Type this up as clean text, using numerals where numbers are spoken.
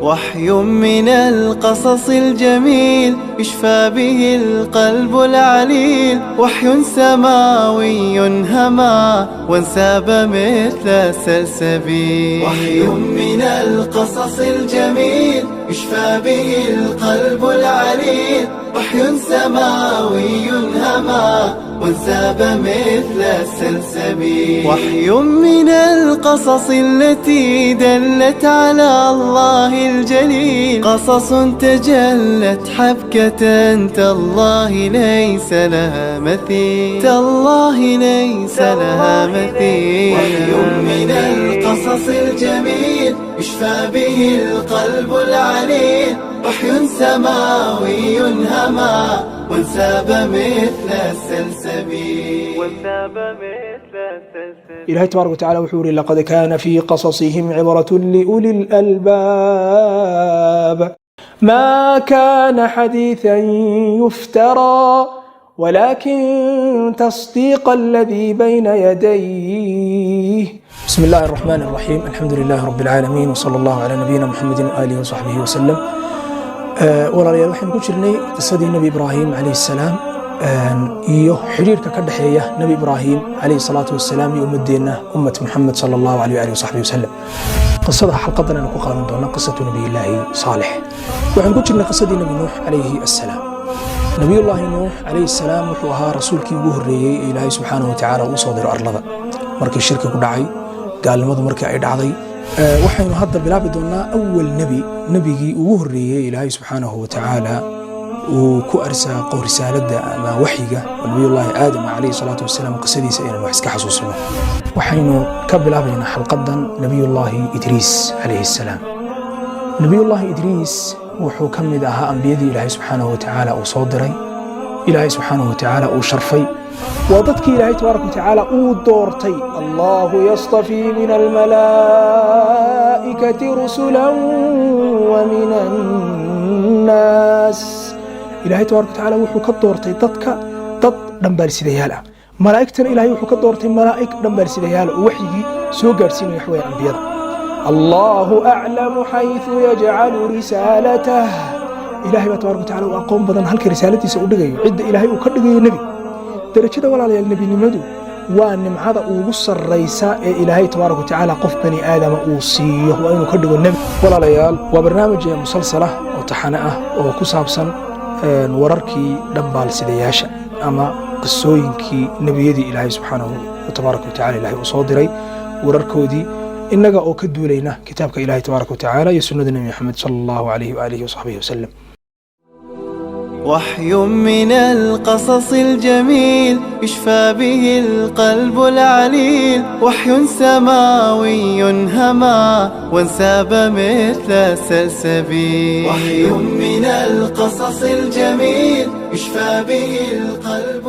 وحي من القصص الجميل يشفى به القلب العليل. وحي سماوي هما وانساب مثل السلسبيل. وحي من القصص الجميل يشفى به القلب العليل. وحي سماوي هما وانساب مثل السلسبيل. وحي من القصص التي دلت على الله الجليل. قصص تجلت حبكة تالله ليس لها مثيل. تالله ليس لها مثيل. وحي من القصص الجميل يشفى به القلب العليل. وحي سماوي هما وانساب مثل السلسبيل. إلهي تبارك وتعالى وحوري لقد كان في قصصهم عبرة لأولي الألباب ما كان حديثا يفترى ولكن تصديق الذي بين يديه. بسم الله الرحمن الرحيم. الحمد لله رب العالمين وصلى الله على نبينا محمد وآله وصحبه وسلم. walaalayaal waxaan ku jirnay qisadii nebi ibraahim calayhi salaam iyo xiriirka ka dhexeeya nebi ibraahim calayhi salaatu wasalaam iyo ummadeenna ummad muxamed sala allahu calayh waalihi wasaxbihi wasallam. qisada xalqadan aynu ku qaadan doonaa qisatu nabiyillaahi saalix. waxaan ku jirnay qisadii nebi nuux calayhi assalaam. nabiyullaahi nuux calayhi salaam wuxuu ahaa rasuulkii ugu horreeyey ee ilaahay subxaanahu watacaala uu soo diro arlada markii shirki ku dhacay, gaalnimadu markii ay dhacday. waxaynu hadda bilaabi doonaa awal nebigii ugu horreeyey ilaahay subxaanahu watacaala uu ku arsaaqo risaaladda ama waxyiga nabiyullaahi aadam calayhi salaatu wasalaam. qisadiisa inaan wax iska xasuusino waxaynu ka bilaabaynaa xalqadan nabiyullaahi idriis calayhi salaam. nabiyullaahi idriis wuxuu ka mid ahaa ambiyadii ilaahay subxaanahu watacaala uu soo diray, ilaahay subxaanahu watacaala uu sharfay. waa dadkii ilaahay tabaaraka watacaala uu doortay. allahu yastafii min almalaa'ikati rusulan wa min annaas. ilaahay tabaaraka watacaala wuxuu ka doortay dadka dad dhambaarsidayaal ah. malaa'igtana ilaahay wuxuu ka doortay malaa'ig dhambaarsidayaal oo waxyigii soo gaadhsiinaya wax weeyaan ambiyada. allahu aclamu xayثu yajcalu risaalatah. ilaahay baa tabaaraka watacaala u aqoon badan halka risaaladiisa u dhigayo, cidda ilaahay uu ka dhigayo nebi. darajada walaalayaal nebinimadu waa nimcada ugu sarraysa ee ilaahay tabaaraka watacaala qof bani aadama uu siiyo, waa inuu ka dhigo nebi. walaalayaal waa barnaamij musalsala oo taxane ah oo ku saabsan wararkii dhambaalsidayaasha ama qisooyinkii nebiyadii ilaahay subxaanahu tabaaraka watacaala ilaahay uu soo diray, wararkoodii innaga oo ka duulayna kitaabka ilaahay tabaaraka watacaala iyo sunnada nebi maxamed sala allahu calayhi waalihi wasaxbihi wasallam. وحي من القصص الجميل يشفى به القلب العليل. وحي سماوي هما وانساب مثل السلسبيل. وحي من القصص الجميل يشفى به القلب